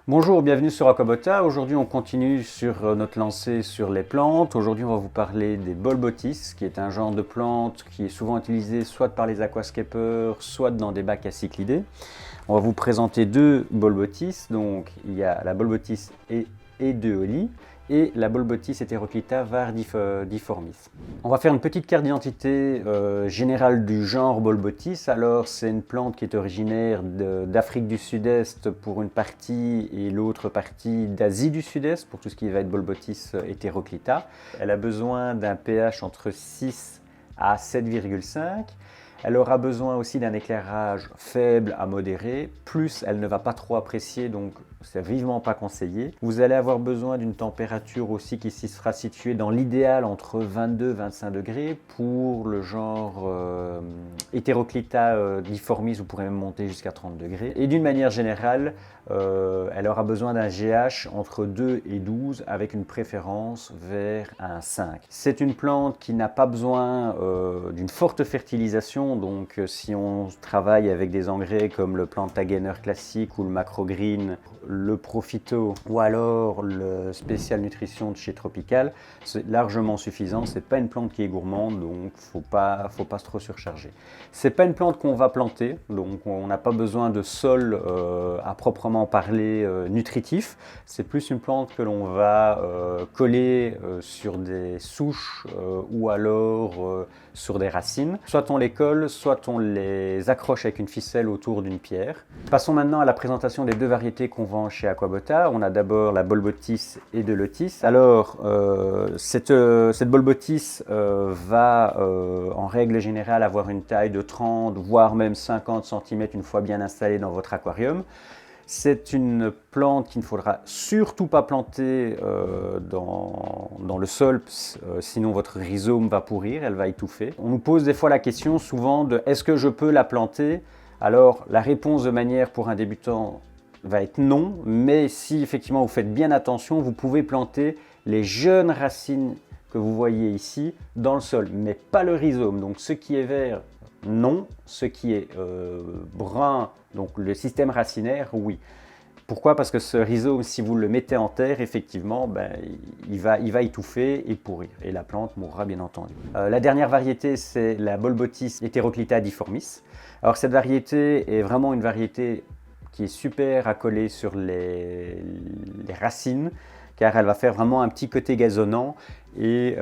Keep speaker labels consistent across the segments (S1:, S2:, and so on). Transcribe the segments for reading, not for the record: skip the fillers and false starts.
S1: Bonjour, bienvenue sur Aquabota. Aujourd'hui, on continue sur notre lancée sur les plantes. Aujourd'hui, on va vous parler des bolbotis, qui est un genre de plante qui est souvent utilisé soit par les aquascapers, soit dans des bacs à cyclidés. On va vous présenter deux bolbotis. Donc, il y a la bolbotis edeoli et la bolbotis heteroclita var difformis. On va faire une petite carte d'identité générale du genre bolbotis. Alors, c'est une plante qui est originaire d'Afrique du Sud-Est pour une partie et l'autre partie d'Asie du Sud-Est pour tout ce qui va être bolbotis heteroclita. Elle a besoin d'un pH entre 6 à 7,5. Elle aura besoin aussi d'un éclairage faible à modéré, plus elle ne va pas trop apprécier, donc c'est vivement pas conseillé. Vous allez avoir besoin d'une température aussi qui sera située dans l'idéal entre 22 et 25 degrés. Pour le genre heteroclita difformis, vous pourrez même monter jusqu'à 30 degrés. Et d'une manière générale, elle aura besoin d'un GH entre 2 et 12 avec une préférence vers un 5. C'est une plante qui n'a pas besoin d'une forte fertilisation, donc si on travaille avec des engrais comme le Plantagener classique ou le Macrogreen, le Profito ou alors le Spécial Nutrition de chez Tropical, c'est largement suffisant. C'est pas une plante qui est gourmande, donc faut pas trop surcharger. C'est pas une plante qu'on va planter, donc on n'a pas besoin de sol à proprement parler nutritif. C'est plus une plante que l'on va coller sur des souches ou alors sur des racines. Soit on les colle, soit on les accroche avec une ficelle autour d'une pierre. Passons maintenant à la présentation des deux variétés qu'on vend chez Aquabota. On a d'abord la bolbotis edelotis. Alors, cette bolbotis va en règle générale avoir une taille de 30 voire même 50 cm une fois bien installée dans votre aquarium. C'est une plante qu'il ne faudra surtout pas planter dans le sol, sinon votre rhizome va pourrir, elle va étouffer. On nous pose des fois la question souvent de est-ce que je peux la planter? Alors la réponse de manière pour un débutant va être non, mais si effectivement vous faites bien attention, vous pouvez planter les jeunes racines que vous voyez ici dans le sol, mais pas le rhizome. Donc ce qui est vert, non. Ce qui est brun, donc le système racinaire, oui. Pourquoi? Parce que ce rhizome, si vous le mettez en terre, effectivement, il va étouffer et pourrir. Et la plante mourra bien entendu. La dernière variété, c'est la bolbotis heteroclita difformis. Alors cette variété est vraiment une variété qui est super à coller sur les racines, car elle va faire vraiment un petit côté gazonnant et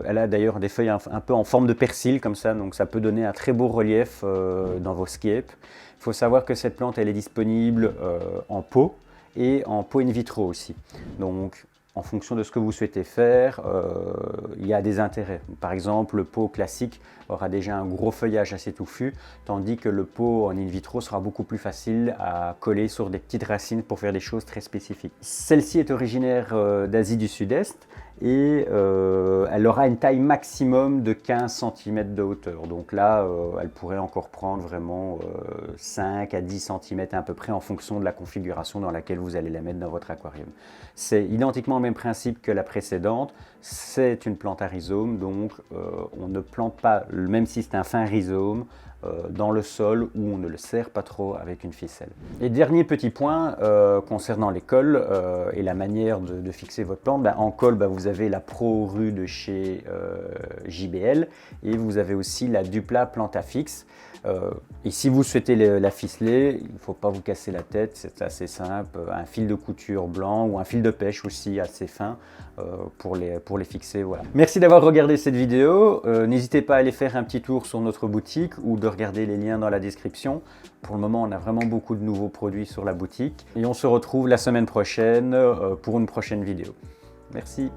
S1: elle a d'ailleurs des feuilles un peu en forme de persil comme ça, donc ça peut donner un très beau relief dans vos scapes. Il faut savoir que cette plante elle est disponible en pot et en pot in vitro aussi. Donc en fonction de ce que vous souhaitez faire, il y a des intérêts. Par exemple, le pot classique aura déjà un gros feuillage assez touffu, tandis que le pot en in vitro sera beaucoup plus facile à coller sur des petites racines pour faire des choses très spécifiques. Celle-ci est originaire d'Asie du Sud-Est et elle aura une taille maximum de 15 cm de hauteur. Donc là, elle pourrait encore prendre vraiment 5 à 10 cm à peu près en fonction de la configuration dans laquelle vous allez la mettre dans votre aquarium. C'est identiquement le même principe que la précédente. C'est une plante à rhizome, donc on ne plante pas, même si c'est un fin rhizome, dans le sol où on ne le serre pas trop avec une ficelle. Et dernier petit point concernant les cols et la manière de fixer votre plante. En colle, vous avez la Pro Rue de chez JBL et vous avez aussi la Dupla Plantafix. Et si vous souhaitez la ficeler, il ne faut pas vous casser la tête, c'est assez simple. Un fil de couture blanc ou un fil de pêche aussi assez fin pour les fixer. Voilà. Merci d'avoir regardé cette vidéo. N'hésitez pas à aller faire un petit tour sur notre boutique ou de regarder les liens dans la description. Pour le moment, on a vraiment beaucoup de nouveaux produits sur la boutique. Et on se retrouve la semaine prochaine pour une prochaine vidéo. Merci.